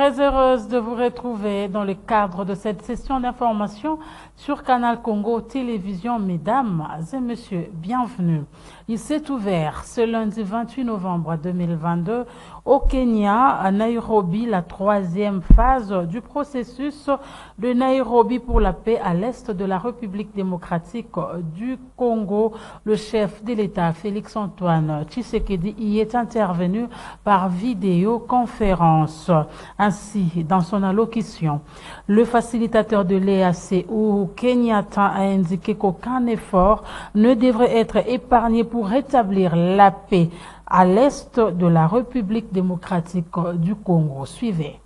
très heureuse de vous retrouver dans le cadre de cette session d'information sur Canal Congo Télévision. Mesdames et messieurs, bienvenue. Il s'est ouvert ce lundi 28 novembre 2022 au Kenya, à Nairobi, la troisième phase du processus de Nairobi pour la paix à l'est de la République démocratique du Congo. Le chef de l'État, Félix-Antoine Tshisekedi, y est intervenu par vidéoconférence. Ainsi, dans son allocution, le facilitateur de l'EAC, Uhuru Kenyatta, a indiqué qu'aucun effort ne devrait être épargné pour rétablir la paix à l'est de la République démocratique du Congo. Suivez.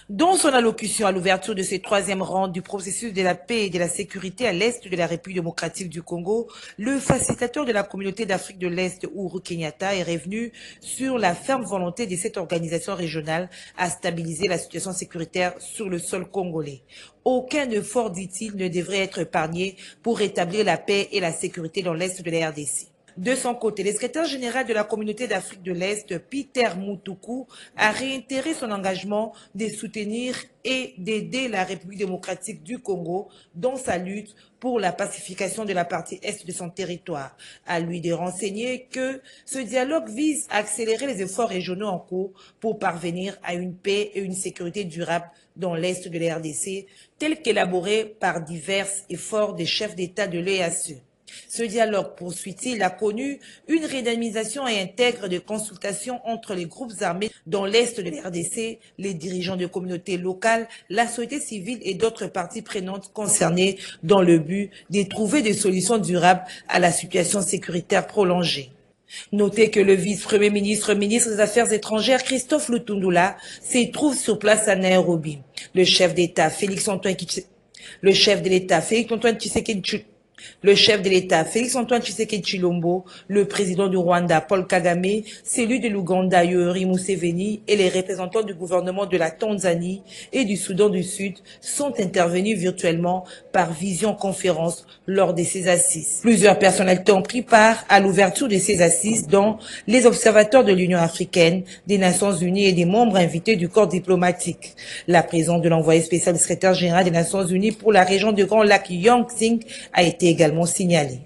Dans son allocution à l'ouverture de ce troisième round du processus de la paix et de la sécurité à l'est de la République démocratique du Congo, le facilitateur de la communauté d'Afrique de l'Est, Uhuru Kenyatta, est revenu sur la ferme volonté de cette organisation régionale à stabiliser la situation sécuritaire sur le sol congolais. Aucun effort, dit-il, ne devrait être épargné pour rétablir la paix et la sécurité dans l'est de la RDC. De son côté, le secrétaire général de la communauté d'Afrique de l'Est, Peter Mutuku, a réitéré son engagement de soutenir et d'aider la République démocratique du Congo dans sa lutte pour la pacification de la partie est de son territoire. À lui de renseigner que ce dialogue vise à accélérer les efforts régionaux en cours pour parvenir à une paix et une sécurité durable dans l'est de la RDC, tel qu'élaboré par divers efforts des chefs d'État de l'EAC. Ce dialogue, poursuit-il, a connu une redynamisation et intègre de consultations entre les groupes armés dans l'est de la RDC, les dirigeants de communautés locales, la société civile et d'autres parties prenantes concernées dans le but de trouver des solutions durables à la situation sécuritaire prolongée. Notez que le vice-premier ministre, ministre des Affaires étrangères, Christophe Lutundula, se trouve sur place à Nairobi. Le chef de l'État, Félix-Antoine Tshisekedi Tshilombo, le président du Rwanda, Paul Kagame, celui de l'Ouganda, Yoweri Museveni, et les représentants du gouvernement de la Tanzanie et du Soudan du Sud sont intervenus virtuellement par visioconférence lors de ces assises. Plusieurs personnalités ont pris part à l'ouverture de ces assises, dont les observateurs de l'Union africaine, des Nations unies et des membres invités du corps diplomatique. La présence de l'envoyé spécial du secrétaire général des Nations unies pour la région du Grand Lac, Yang Xing, a été également signalé.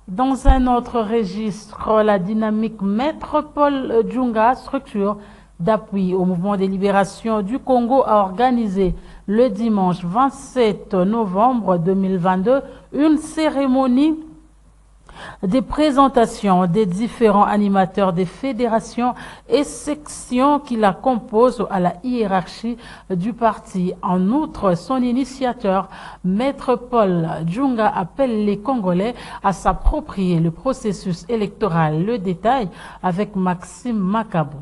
Dans un autre registre, la dynamique Maître Paul Djunga, structure d'appui au mouvement de libération du Congo, a organisé le dimanche 27 novembre 2022 une cérémonie des présentations des différents animateurs des fédérations et sections qui la composent à la hiérarchie du parti. En outre, son initiateur, Maître Paul Djunga, appelle les Congolais à s'approprier le processus électoral. Le détail avec Maxime Makabou.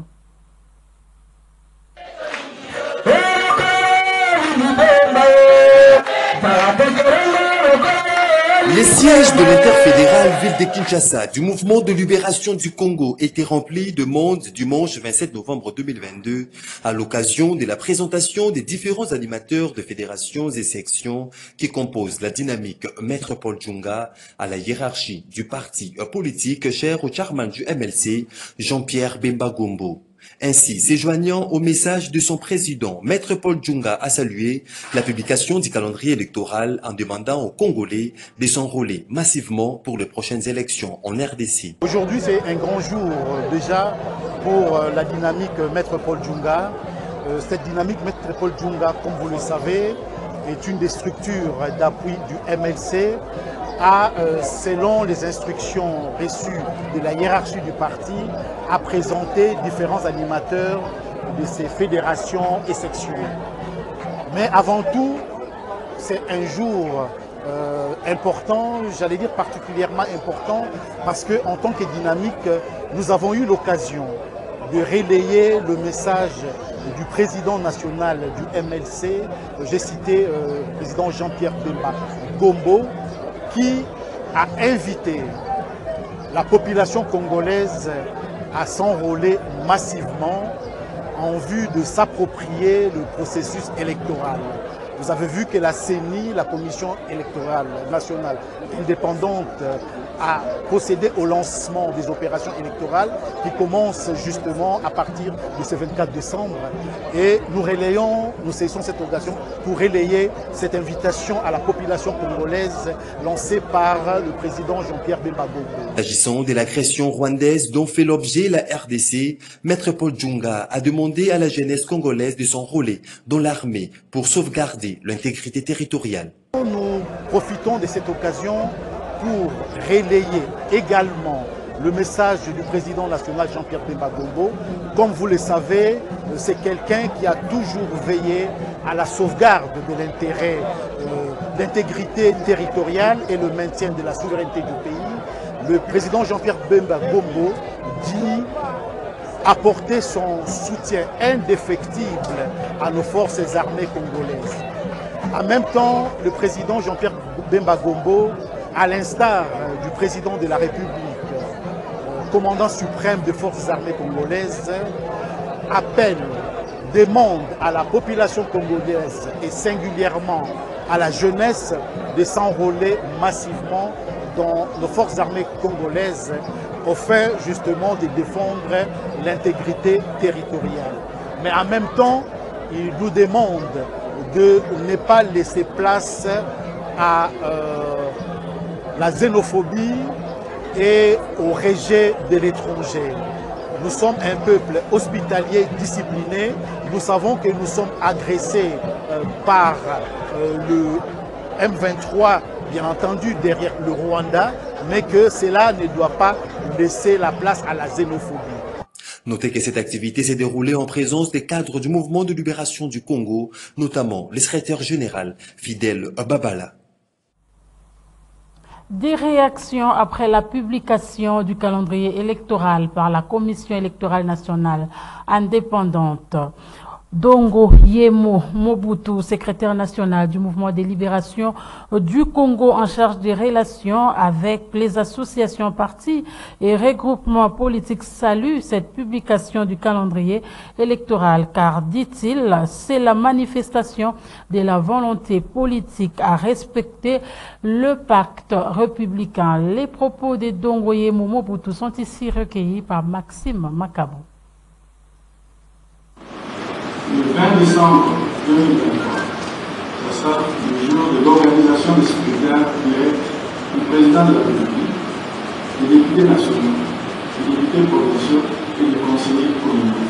Les sièges de l'interfédérale ville de Kinshasa du mouvement de libération du Congo étaient remplis de monde dimanche 27 novembre 2022 à l'occasion de la présentation des différents animateurs de fédérations et sections qui composent la dynamique Maître Paul Djunga à la hiérarchie du parti politique cher au chairman du MLC, Jean-Pierre Bemba Gombo. Ainsi, s'éjoignant au message de son président, Maître Paul Djunga a salué la publication du calendrier électoral en demandant aux Congolais de s'enrôler massivement pour les prochaines élections en RDC. Aujourd'hui, c'est un grand jour déjà pour la dynamique Maître Paul Djunga. Cette dynamique Maître Paul Djunga, comme vous le savez, est une des structures d'appui du MLC selon les instructions reçues de la hiérarchie du parti, à présenter différents animateurs de ces fédérations et sections. Mais avant tout, c'est un jour important, j'allais dire particulièrement important, parce qu'en tant que dynamique, nous avons eu l'occasion de relayer le message du président national du MLC, j'ai cité le président Jean-Pierre Bemba Gombo, qui a invité la population congolaise à s'enrôler massivement en vue de s'approprier le processus électoral. Vous avez vu que la CENI, la Commission électorale nationale indépendante, a procédé au lancement des opérations électorales qui commencent justement à partir de ce 24 décembre. Et nous saisissons cette occasion pour relayer cette invitation à la population congolaise lancée par le président Jean-Pierre Bemba Gombo. S'agissant de l'agression rwandaise dont fait l'objet la RDC, Maître Paul Djunga a demandé à la jeunesse congolaise de s'enrôler dans l'armée pour sauvegarder l'intégrité territoriale. Nous profitons de cette occasion pour relayer également le message du président national Jean-Pierre Bemba Gombo. Comme vous le savez, c'est quelqu'un qui a toujours veillé à la sauvegarde de l'intérêt, l'intégrité territoriale et le maintien de la souveraineté du pays. Le président Jean-Pierre Bemba Gombo dit apporter son soutien indéfectible à nos forces armées congolaises. En même temps, le président Jean-Pierre Bemba Gombo, à l'instar du président de la République, commandant suprême des forces armées congolaises, appelle, demande à la population congolaise et singulièrement à la jeunesse de s'enrôler massivement dans nos forces armées congolaises au fin justement de défendre l'intégrité territoriale. Mais en même temps, il nous demande de ne pas laisser place à la xénophobie et au rejet de l'étranger. Nous sommes un peuple hospitalier discipliné. Nous savons que nous sommes agressés par le M23, bien entendu, derrière le Rwanda, mais que cela ne doit pas laisser la place à la xénophobie. Notez que cette activité s'est déroulée en présence des cadres du mouvement de libération du Congo, notamment le secrétaire général Fidèle Babala. Des réactions après la publication du calendrier électoral par la Commission électorale nationale indépendante. Dongo Yemo Mobutu, secrétaire national du mouvement de libération du Congo en charge des relations avec les associations, partis et regroupements politiques, salue cette publication du calendrier électoral car, dit-il, c'est la manifestation de la volonté politique à respecter le pacte républicain. Les propos de Dongo Yemo Mobutu sont ici recueillis par Maxime Macabo. Le 20 décembre 2023, ce sera le jour de l'organisation des scrutins directs du président de la République, des députés nationaux, des députés provinciaux et des conseillers communaux.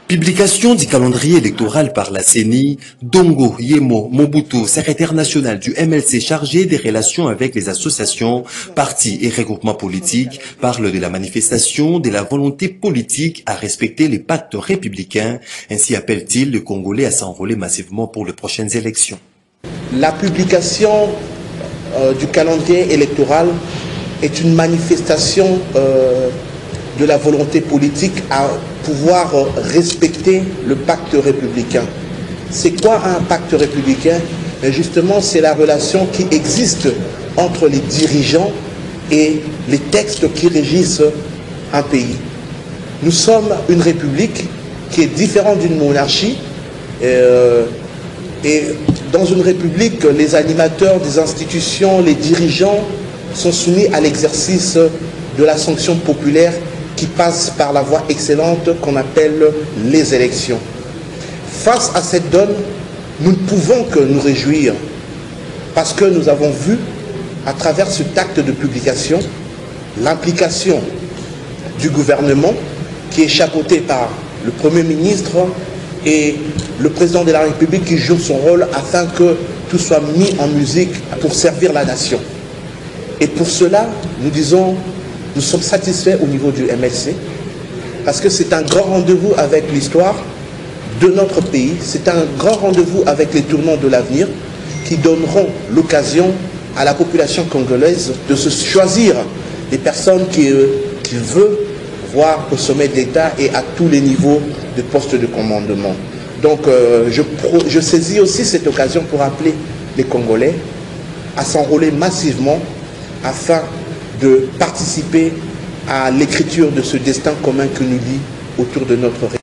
Publication du calendrier électoral par la CENI, Dongo Yemo Mobutu, secrétaire national du MLC chargé des relations avec les associations, partis et regroupements politiques, parle de la manifestation de la volonté politique à respecter les pactes républicains. Ainsi appelle-t-il le Congolais à s'enrôler massivement pour les prochaines élections. La publication du calendrier électoral est une manifestation de la volonté politique à pouvoir respecter le pacte républicain. C'est quoi un pacte républicain? Et justement, c'est la relation qui existe entre les dirigeants et les textes qui régissent un pays. Nous sommes une république qui est différente d'une monarchie. Et dans une république, les animateurs des institutions, les dirigeants sont soumis à l'exercice de la sanction populaire qui passe par la voie excellente qu'on appelle les élections. Face à cette donne, nous ne pouvons que nous réjouir parce que nous avons vu à travers cet acte de publication l'implication du gouvernement qui est chapeauté par le Premier ministre et le président de la République qui joue son rôle afin que tout soit mis en musique pour servir la nation. Et pour cela, nous disons, nous sommes satisfaits au niveau du MLC parce que c'est un grand rendez-vous avec l'histoire de notre pays. C'est un grand rendez-vous avec les tournants de l'avenir qui donneront l'occasion à la population congolaise de se choisir les personnes qu'il veut voir au sommet de l'État et à tous les niveaux de postes de commandement. Donc je saisis aussi cette occasion pour appeler les Congolais à s'enrôler massivement afin de participer à l'écriture de ce destin commun que nous lie autour de notre région.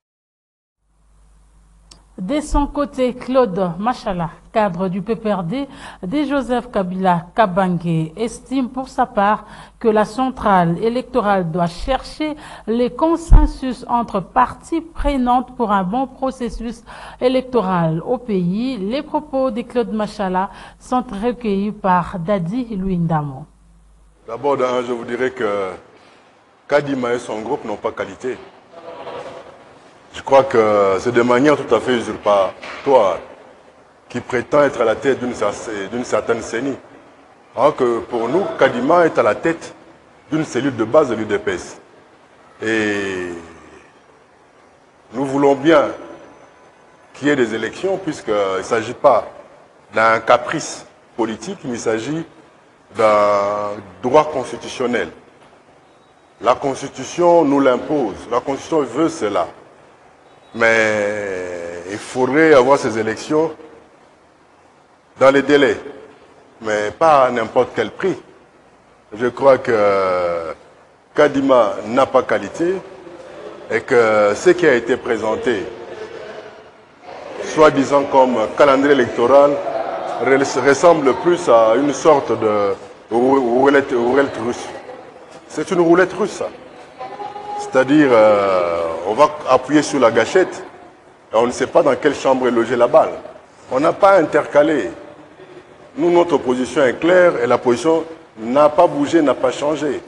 De son côté, Claude Machala, cadre du PPRD, de Joseph Kabila Kabange, estime pour sa part que la centrale électorale doit chercher les consensus entre parties prenantes pour un bon processus électoral au pays. Les propos de Claude Machala sont recueillis par Dadi Luindamo. D'abord, je vous dirais que Kadima et son groupe n'ont pas qualité. Je crois que c'est de manière tout à fait usurpatoire qui prétend être à la tête d'une certaine CENI. Alors que pour nous, Kadima est à la tête d'une cellule de base de l'UDPS. Et nous voulons bien qu'il y ait des élections, puisqu'il ne s'agit pas d'un caprice politique, mais il s'agit d'un droit constitutionnel. La Constitution nous l'impose, la Constitution veut cela. Mais il faudrait avoir ces élections dans les délais, mais pas à n'importe quel prix. Je crois que Kadima n'a pas qualité et que ce qui a été présenté, soi-disant comme calendrier électoral, ressemble plus à une sorte de roulette russe. C'est une roulette russe, ça. C'est-à-dire, on va appuyer sur la gâchette et on ne sait pas dans quelle chambre est logée la balle. On n'a pas intercalé. Nous, notre position est claire et la position n'a pas bougé, n'a pas changé.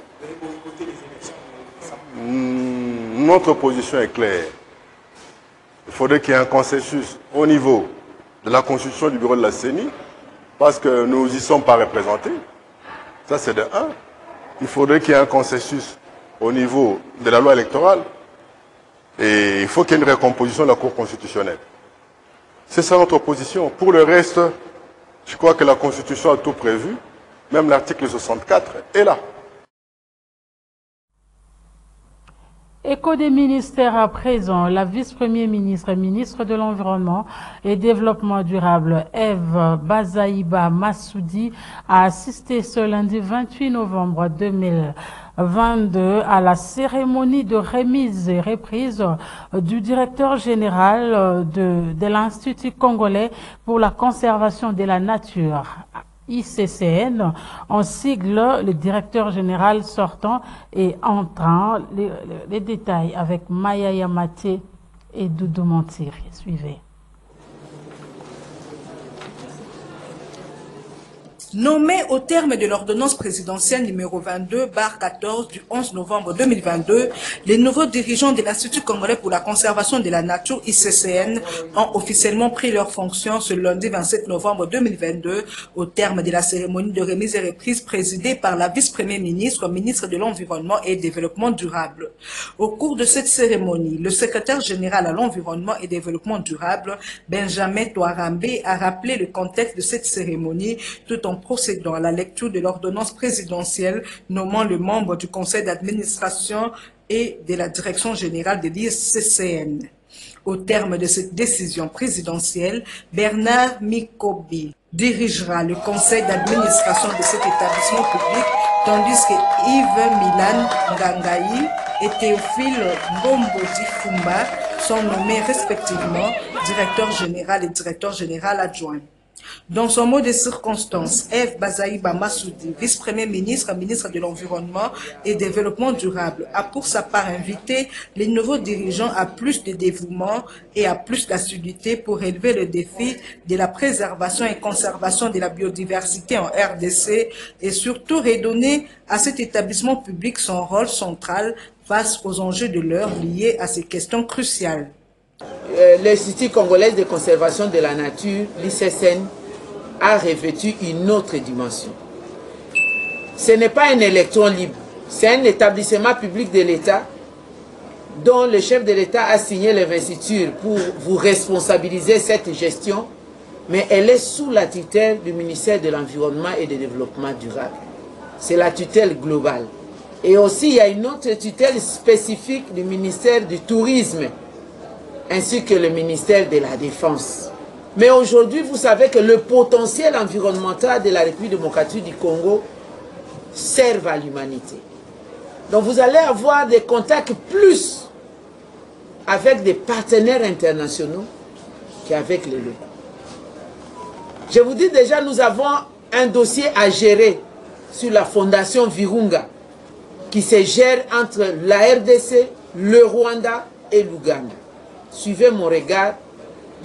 Notre position est claire. Il faudrait qu'il y ait un consensus au niveau de la constitution du bureau de la CENI, parce que nous n'y sommes pas représentés. Ça, c'est de un. Il faudrait qu'il y ait un consensus au niveau de la loi électorale et il faut qu'il y ait une recomposition de la Cour constitutionnelle. C'est ça notre position. Pour le reste, je crois que la Constitution a tout prévu, même l'article 64 est là. Écho des ministères à présent, la vice-premier ministre et ministre de l'Environnement et Développement durable, Eve Bazaïba Massoudi, a assisté ce lundi 28 novembre 2022 à la cérémonie de remise et reprise du directeur général de l'Institut congolais pour la conservation de la nature, ICCN, en sigle le directeur général sortant et entrant. Les détails avec Maya Yamate et Doudou Montir. Suivez. Nommé au terme de l'ordonnance présidentielle numéro 22/14 du 11 novembre 2022, les nouveaux dirigeants de l'Institut congolais pour la conservation de la nature ICCN ont officiellement pris leurs fonctions ce lundi 27 novembre 2022 au terme de la cérémonie de remise et reprise présidée par la vice-premier ministre, ministre de l'Environnement et Développement durable. Au cours de cette cérémonie, le secrétaire général à l'Environnement et Développement durable, Benjamin Touarambe, a rappelé le contexte de cette cérémonie tout en procédant à la lecture de l'ordonnance présidentielle nommant le membre du conseil d'administration et de la direction générale de l'ICCN. Au terme de cette décision présidentielle, Bernard Mikobi dirigera le conseil d'administration de cet établissement public, tandis que Yves Milan Ngangaï et Théophile Ngombodi Fumba sont nommés respectivement directeur général et directeur général adjoint. Dans son mot de circonstance, Eve Bazaïba Massoudi, vice-premier ministre, ministre de l'Environnement et Développement durable, a pour sa part invité les nouveaux dirigeants à plus de dévouement et à plus d'assiduité pour relever le défi de la préservation et conservation de la biodiversité en RDC et surtout redonner à cet établissement public son rôle central face aux enjeux de l'heure liés à ces questions cruciales. L'Institut congolais de conservation de la nature, l'ICCN, a revêtu une autre dimension. Ce n'est pas un électron libre, c'est un établissement public de l'État dont le chef de l'État a signé l'investiture pour vous responsabiliser cette gestion, mais elle est sous la tutelle du ministère de l'Environnement et du Développement durable. C'est la tutelle globale. Et aussi, il y a une autre tutelle spécifique du ministère du Tourisme, ainsi que le ministère de la Défense. Mais aujourd'hui, vous savez que le potentiel environnemental de la République démocratique du Congo sert à l'humanité. Donc vous allez avoir des contacts plus avec des partenaires internationaux qu'avec les locaux. Je vous dis déjà, nous avons un dossier à gérer sur la fondation Virunga qui se gère entre la RDC, le Rwanda et l'Ouganda. Suivez mon regard,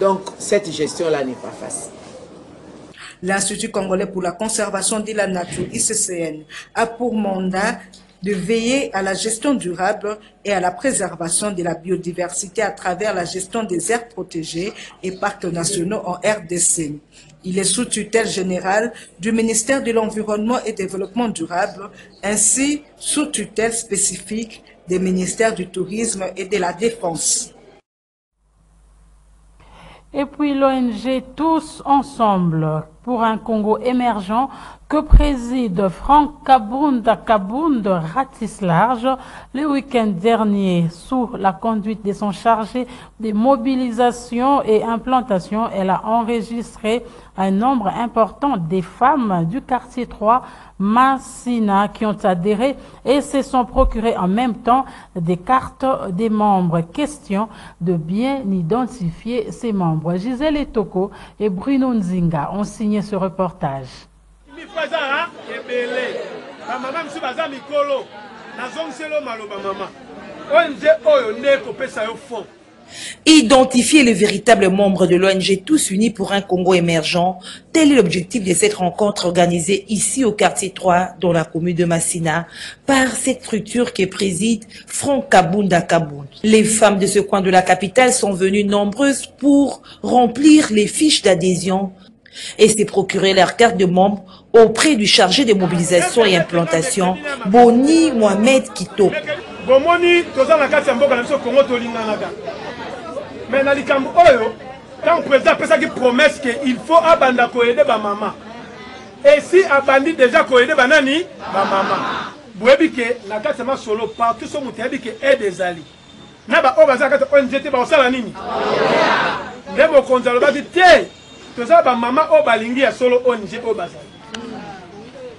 donc cette gestion-là n'est pas facile. L'Institut congolais pour la conservation de la nature, ICCN, a pour mandat de veiller à la gestion durable et à la préservation de la biodiversité à travers la gestion des aires protégées et parcs nationaux en RDC. Il est sous tutelle générale du ministère de l'Environnement et Développement durable, ainsi sous tutelle spécifique des ministères du Tourisme et de la Défense. Et puis l'ONG Tous Ensemble pour un Congo émergent que préside Franck Kabound ratisse large le week-end dernier sous la conduite de son chargé de mobilisation et implantation. Elle a enregistré un nombre important des femmes du quartier 3 Massina qui ont adhéré et se sont procurées en même temps des cartes des membres. Question de bien identifier ces membres. Gisèle Etoko et Bruno Nzinga ont signé ce reportage. Identifier les véritables membres de l'ONG Tous Unis pour un Congo émergent, tel est l'objectif de cette rencontre organisée ici au quartier 3, dans la commune de Massina, par cette structure qui préside Franck Kabound. Les femmes de ce coin de la capitale sont venues nombreuses pour remplir les fiches d'adhésion et se procurer leur carte de membre auprès du chargé de mobilisation et implantation, Boni Mohamed Kito. Mais dans le Congo, quand le président a fait promesse qu'il faut abandonner aider ma maman. Et si abandonner déjà aider ma nani, ma maman. Vous voyez que la carte est solo partout sur mon terrain qui est des alliés. Naba obaza kata ONG ba osala nini? Ndebo konzalo ba dit to za ba maman o balingi ya solo ONG obaza.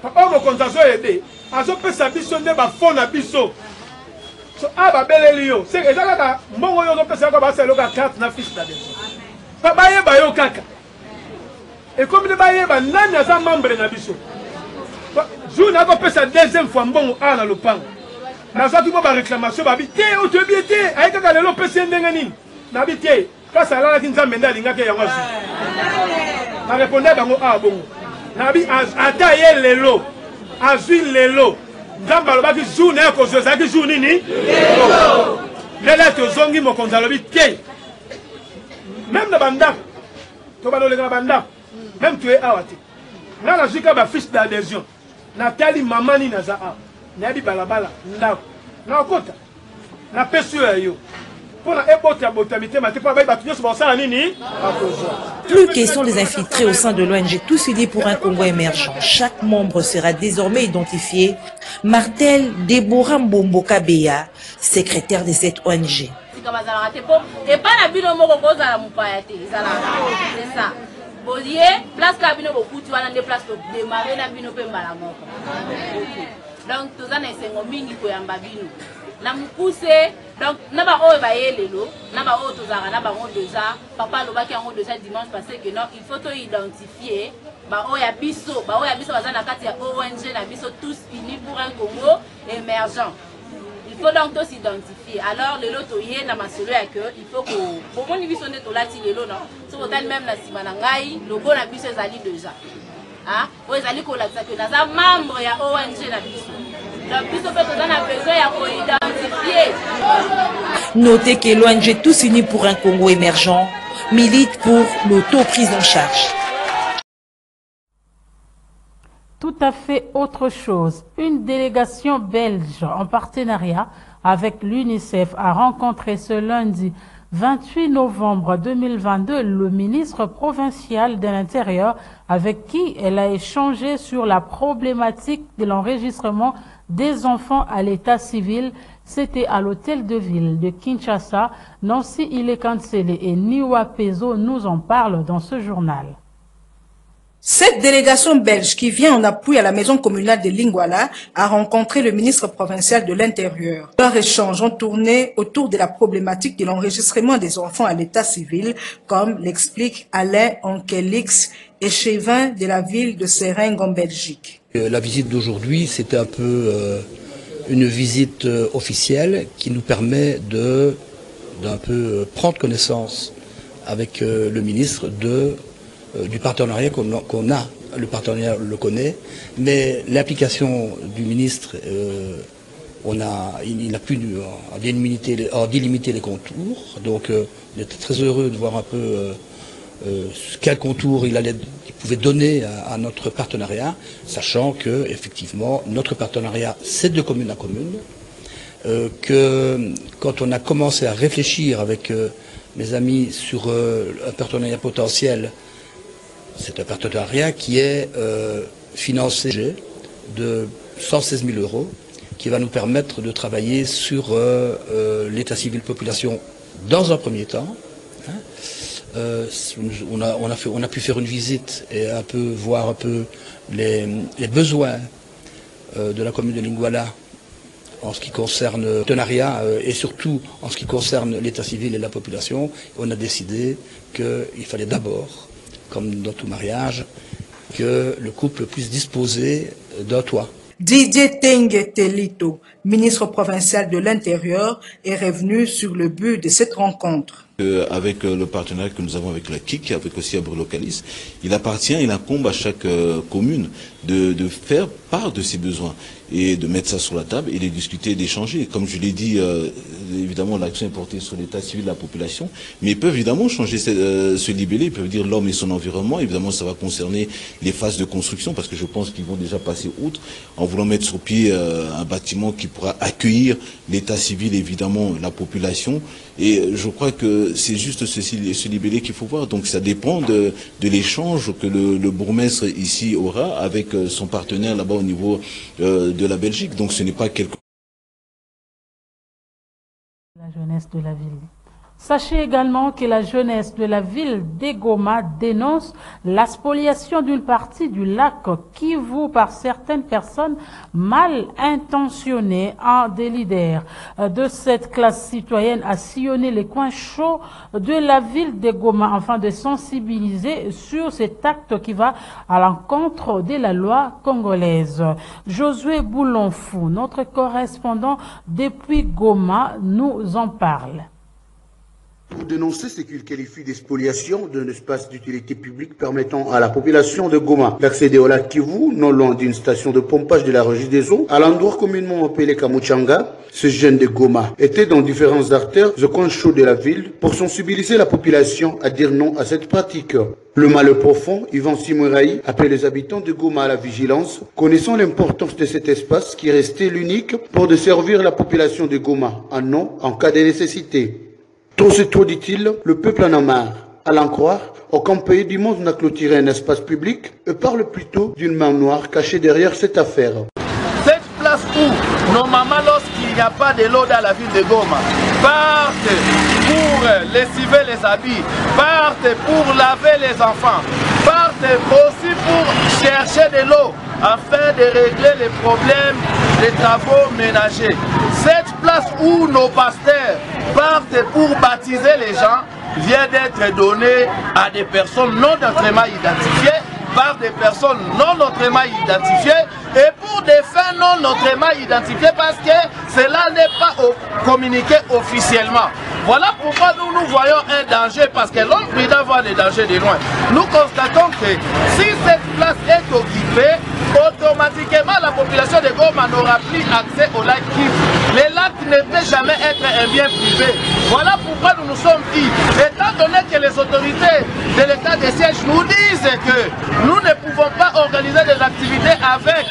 Pa o konzazo aider. Azo pesa biso nde ba fona biso. So aba belelio c'est ezaka mbongo yo pesa ko ba selo ka carte na fiche d'adhésion. Pa baye ba yo kaka. Et comme le baye ba nani aza membre na biso. Jour na ko pesa deuxième fois mbongo ana lopango. Na za tu ba réclamation ba bi té o te bi té ay kaka lelo pesa ndenga nini. Na bi té ka sala la kinza menda linga ke yango azu. Na répondre bango a bongo. Na bi ata ye lelo. Azu lelo. Nzamba lobaki journée ya kozozaki jour nini lelo tozongi mokonzi alobi te même na bandako to baloleka na bandako même toye awa te nga nazwi ka bafiche d'adhésion natali mama nini naza awa nayebi balabala ndako nakota napesi oyo ya yo mpona ebota botami mate mpo bayi bato nyonso baosala nini bakozwa. Plus question des infiltrés au sein de l'ONG Tous Unis pour un Congo émergent. Chaque membre sera désormais identifié. Martel Deborah Mbomboka Beya, secrétaire de cette ONG. Na mukuse donc naba oyo ba yelelo naba oyo tozara naba ngo déjà papa lobaki ngo déjà dimanche passé que non il faut to identifier ba oyo ya biso baza na kati ya ONG na biso Tous Unis pour un Congo émergent. Il faut donc tous s'identifier. Alors le lot toye na masolo ya que il faut que bomoni biso nde tolati lelo non so total même na sima na ngai logo na biso ezali déjà ah oyo ezali ko la que naza membre ya ONG na biso. Notez que l'ONG Tous Unis pour un Congo émergent milite pour l'auto-prise en charge. Tout à fait autre chose. Une délégation belge en partenariat avec l'UNICEF a rencontré ce lundi 28 novembre 2022 le ministre provincial de l'Intérieur avec qui elle a échangé sur la problématique de l'enregistrement des enfants à l'état civil. C'était à l'hôtel de ville de Kinshasa. Nancy Ile-Kansele et Niwa Pezo nous en parlent dans ce journal. Cette délégation belge qui vient en appui à la maison communale de Lingwala a rencontré le ministre provincial de l'Intérieur. Leurs échanges ont tourné autour de la problématique de l'enregistrement des enfants à l'état civil, comme l'explique Alain Ankelix, échevin de la ville de Seringue en Belgique. La visite d'aujourd'hui, c'était un peu une visite officielle qui nous permet d'un peu prendre connaissance avec le ministre du partenariat qu'on a. Le partenariat le connaît, mais l'application du ministre, il n'a pu en délimiter les contours. Donc on était très heureux de voir un peu quel contour il pouvait donner à notre partenariat, sachant que effectivement notre partenariat c'est de commune à commune, que quand on a commencé à réfléchir avec mes amis sur un partenariat potentiel, c'est un partenariat qui est financé de 116 000 €, qui va nous permettre de travailler sur l'état civil population dans un premier temps. On a pu faire une visite et voir un peu les besoins de la commune de Lingwala en ce qui concerne le partenariat et surtout en ce qui concerne l'état civil et la population. On a décidé qu'il fallait d'abord, comme dans tout mariage, que le couple puisse disposer d'un toit. Didier Tengue Telito, ministre provincial de l'Intérieur, est revenu sur le but de cette rencontre. Avec le partenariat que nous avons avec la KIC, avec aussi Abrelocalis, il incombe à chaque commune de faire part de ses besoins et de mettre ça sur la table et de discuter, d'échanger. Comme je l'ai dit, évidemment l'action est portée sur l'état civil de la population, mais ils peuvent évidemment changer ce libellé, ils peuvent dire l'homme et son environnement. Évidemment ça va concerner les phases de construction, parce que je pense qu'ils vont déjà passer outre en voulant mettre sur pied un bâtiment qui pourra accueillir l'état civil, évidemment la population. Et je crois que c'est juste ce libellé qu'il faut voir. Donc ça dépend de l'échange que le bourgmestre ici aura avec son partenaire là-bas au niveau de la Belgique. Donc ce n'est pas quelque... La jeunesse de la ville. Sachez également que la jeunesse de la ville d'Egoma dénonce la spoliation d'une partie du lac Kivu par certaines personnes mal intentionnées en délibère de cette classe citoyenne à sillonner les coins chauds de la ville d'Egoma afin de sensibiliser sur cet acte qui va à l'encontre de la loi congolaise. Josué Boulonfou, notre correspondant depuis Goma, nous en parle. Pour dénoncer ce qu'il qualifie d'expoliation d'un espace d'utilité publique permettant à la population de Goma d'accéder au lac Kivu, non loin d'une station de pompage de la Régie des eaux, à l'endroit communément appelé Kamuchanga, ce jeune de Goma était dans différentes artères au coin chaud de la ville pour sensibiliser la population à dire non à cette pratique. Le mal profond, Yvan Simuraï appelle les habitants de Goma à la vigilance, connaissant l'importance de cet espace qui restait l'unique pour desservir la population de Goma en eau en cas de nécessité. Trop c'est trop, dit-il, le peuple en a marre. À l'en croire, aucun pays du monde n'a clôturé un espace public et parle plutôt d'une main noire cachée derrière cette affaire. Cette place où, normalement, lorsqu'il n'y a pas de l'eau dans la ville de Goma, partent pour lessiver les habits, partent pour laver les enfants, partent aussi pour chercher de l'eau afin de régler les problèmes des travaux ménagers. Cette place où nos pasteurs partent pour baptiser les gens vient d'être donnée à des personnes non notamment identifiées, par des personnes non notamment identifiées et pour des fins non notamment identifiées parce que cela n'est pas communiqué officiellement. Voilà pourquoi nous voyons un danger, parce que l'homme prudent voit des dangers de loin. Nous constatons que si cette place est occupée, automatiquement la population de Goma n'aura plus accès au lac Kivu. Le lac ne peut jamais être un bien privé. Voilà pourquoi nous nous sommes dit, étant donné que les autorités de l'état de siège nous disent que nous ne pouvons pas organiser des activités avec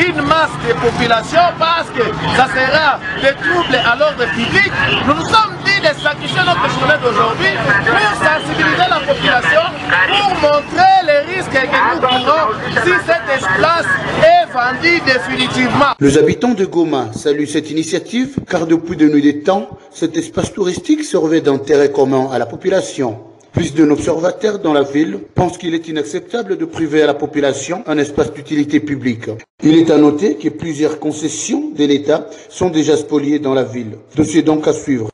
une masse de population parce que ça sera des troubles à l'ordre public, nous nous sommes dit de sacrifier notre journée d'aujourd'hui pour sensibiliser la population, pour montrer les risques que nous courons si cet espace est vendu définitivement. Les habitants de Goma saluent cette initiative car depuis de nuit des temps, cet espace touristique servait d'intérêt commun à la population. Plus d'un observateur dans la ville pense qu'il est inacceptable de priver à la population un espace d'utilité publique. Il est à noter que plusieurs concessions de l'État sont déjà spoliées dans la ville. Dossier donc à suivre.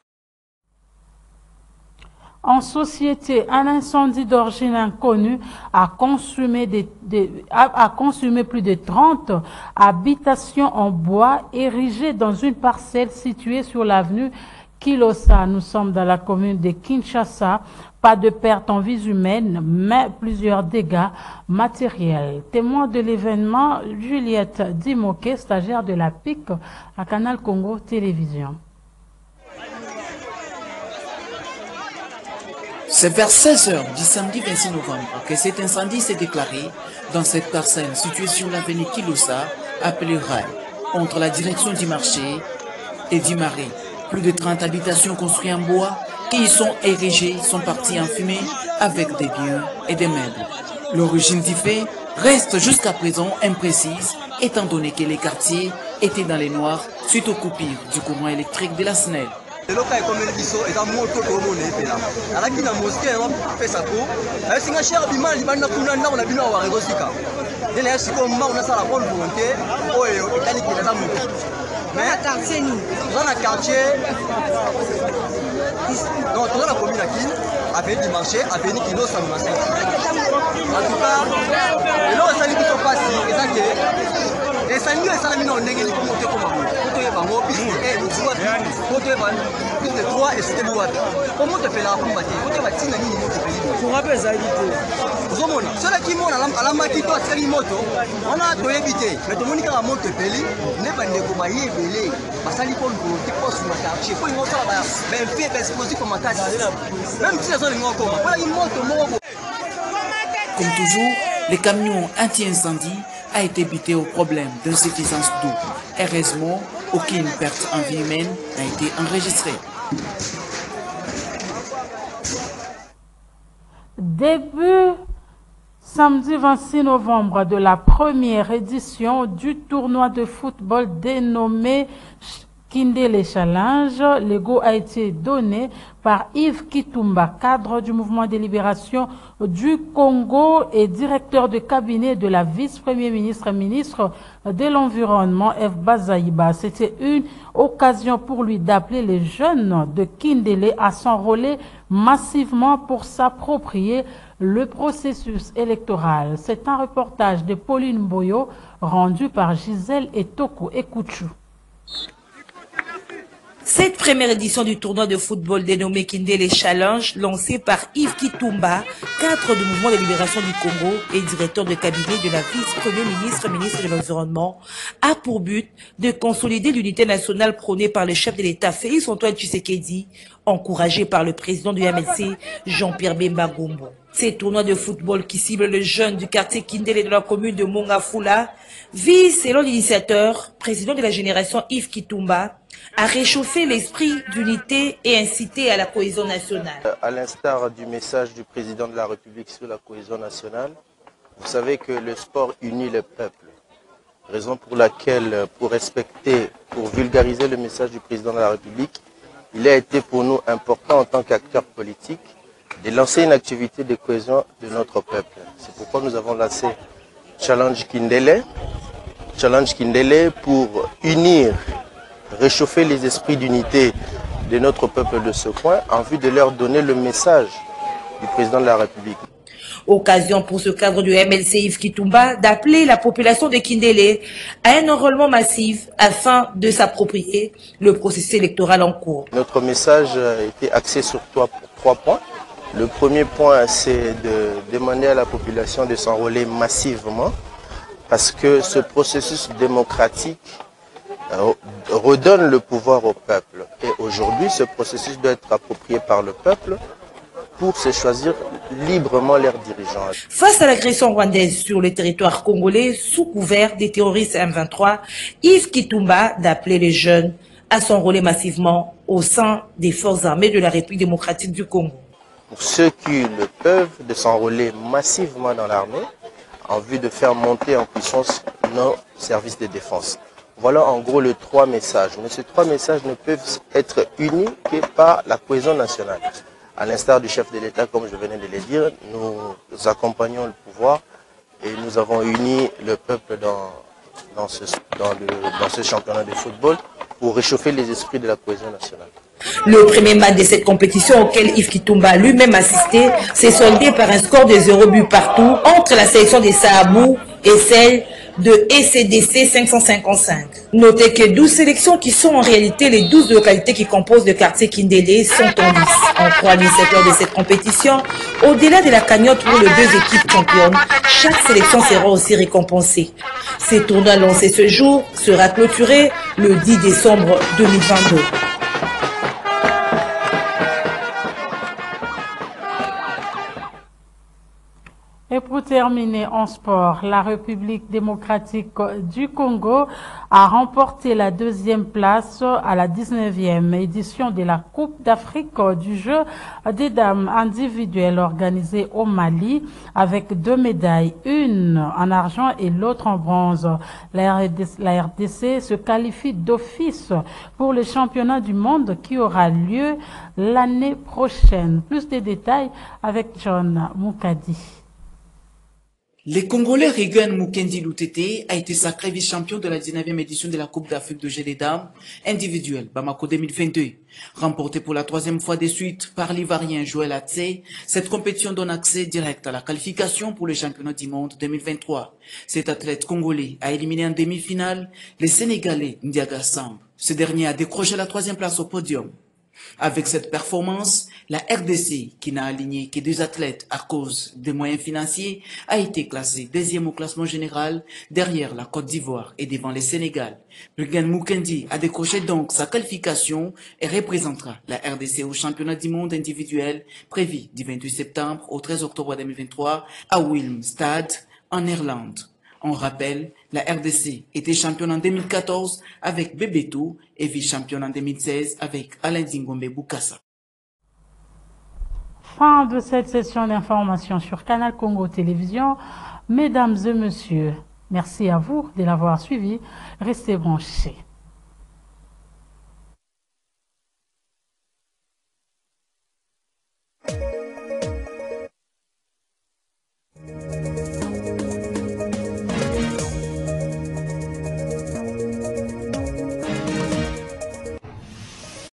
En société, un incendie d'origine inconnue a consumé, plus de 30 habitations en bois érigées dans une parcelle située sur l'avenue Kilosa. Nous sommes dans la commune de Kinshasa. Pas de perte en vies humaines, mais plusieurs dégâts matériels. Témoin de l'événement, Juliette Dimoké, stagiaire de la PIC à Canal Congo Télévision. C'est vers 16h du samedi 26 novembre que cet incendie s'est déclaré dans cette parcelle située sur l'avenue Kilosa, appelée Rail, entre la direction du marché et du Marais. Plus de 30 habitations construites en bois qui y sont érigées sont parties en fumée avec des biens et des meubles. L'origine du fait reste jusqu'à présent imprécise, étant donné que les quartiers étaient dans les noirs suite aux coupures du courant électrique de la SNEL. Le local est comme le biseau et un mot tout au monde est là. À la guine à mosquée, on fait sa peau. Elle s'est gâchée à Bimal, il va nous on a vu à Warégosika. Dès là, c'est comme on a ça la bonne volonté. Oh, et il y a des amours. Mais quartier, nous. Dans le quartier, donc dans la commune à Kin, avec du marché, avec des kilos, ça nous a fait. En tout cas, et là, ça ne sont pas si. Et ça nous a mis en négatif pour monter comme un peu. Plus de 3 et c'était moi. Comment te fait la pompe? Pour rappeler ça, ceux qui montent à la maquille, on a évité. Mais tout le monde qui a monté Peli, n'est pas de commailler Belé. Parce qu'il faut le poste sur le quartier. Il faut une autre même fait explosif comme un cas. Même si les gens ne sont pas, ils montent. Comme toujours, les camions anti-incendie a été buté au problème d'insuffisance d'eau. Heureusement, aucune perte en vie humaine n'a été enregistrée. Début samedi 26 novembre de la première édition du tournoi de football dénommé Kindele Challenge, le go a été donné par Yves Kitumba, cadre du mouvement de libération du Congo et directeur de cabinet de la vice-premier ministre de l'Environnement, F. Bazaïba. C'était une occasion pour lui d'appeler les jeunes de Kindele à s'enrôler massivement pour s'approprier le processus électoral. C'est un reportage de Pauline Boyo rendu par Gisèle Etoko Ekouchou. Cette première édition du tournoi de football dénommé Kindele Challenge, lancé par Yves Kitumba, cadre du mouvement de libération du Congo et directeur de cabinet de la vice-premier ministre de l'Environnement, a pour but de consolider l'unité nationale prônée par le chef de l'État Félix Antoine Tshisekedi, encouragé par le président du MLC, Jean-Pierre Bemba Gombo. Ces tournois de football qui ciblent les jeunes du quartier Kindele de la commune de Mongafula visent, selon l'initiateur, président de la génération Yves Kitumba, à réchauffer l'esprit d'unité et inciter à la cohésion nationale. À l'instar du message du président de la République sur la cohésion nationale, vous savez que le sport unit le peuple. Raison pour laquelle, pour respecter, pour vulgariser le message du président de la République, il a été pour nous important en tant qu'acteur politique de lancer une activité de cohésion de notre peuple. C'est pourquoi nous avons lancé Challenge Kindele pour unir, réchauffer les esprits d'unité de notre peuple de ce coin en vue de leur donner le message du président de la République. Occasion pour ce cadre du MLC Yves Kitumba d'appeler la population de Kindele à un enrôlement massif afin de s'approprier le processus électoral en cours. Notre message était axé sur 3 points. Le premier point, c'est de demander à la population de s'enrôler massivement parce que ce processus démocratique redonne le pouvoir au peuple. Et aujourd'hui, ce processus doit être approprié par le peuple pour se choisir librement leurs dirigeants. Face à l'agression rwandaise sur le territoire congolais sous couvert des terroristes M23, Yves Kitumba d'appeler les jeunes à s'enrôler massivement au sein des forces armées de la République démocratique du Congo. Pour ceux qui le peuvent, de s'enrôler massivement dans l'armée en vue de faire monter en puissance nos services de défense. Voilà en gros les 3 messages. Mais ces 3 messages ne peuvent être unis que par la cohésion nationale. À l'instar du chef de l'État, comme je venais de le dire, nous accompagnons le pouvoir et nous avons uni le peuple dans ce championnat de football pour réchauffer les esprits de la cohésion nationale. Le premier match de cette compétition auquel Yves Kitumba lui-même assisté s'est soldé par un score de 0 but partout entre la sélection des Sahabou et celle de ECDC 555. Notez que 12 sélections qui sont en réalité les 12 localités qui composent le quartier Kindélé sont en lice. En croit l'initiateur de cette compétition, au-delà de la cagnotte pour les 2 équipes championnes, chaque sélection sera aussi récompensée. Ce tournoi lancé ce jour sera clôturé le 10 décembre 2022. Et pour terminer en sport, la République démocratique du Congo a remporté la 2e place à la 19e édition de la Coupe d'Afrique du jeu des dames individuelles organisée au Mali avec 2 médailles, une en argent et l'autre en bronze. La RDC se qualifie d'office pour le championnat du monde qui aura lieu l'année prochaine. Plus de détails avec John Moukadi. Les Congolais Regan Mukendi Lutete a été sacré vice-champion de la 19e édition de la Coupe d'Afrique de jeu des dames individuelle Bamako 2022. Remportée pour la 3e fois de suite par l'Ivoirien Joël Atsé, cette compétition donne accès direct à la qualification pour le championnat du monde 2023. Cet athlète congolais a éliminé en demi-finale les Sénégalais Ndiaga Samb. Ce dernier a décroché la 3e place au podium. Avec cette performance, la RDC, qui n'a aligné que 2 athlètes à cause des moyens financiers, a été classée 2e au classement général, derrière la Côte d'Ivoire et devant le Sénégal. Regan Mukendi a décroché donc sa qualification et représentera la RDC au championnat du monde individuel prévu du 28 septembre au 13 octobre 2023 à Willemstad, en Irlande. On rappelle, la RDC était championne en 2014 avec Bebeto et vice-championne en 2016 avec Alain Dingombe Boukassa. Fin de cette session d'information sur Canal Congo Télévision. Mesdames et messieurs, merci à vous de l'avoir suivi. Restez branchés.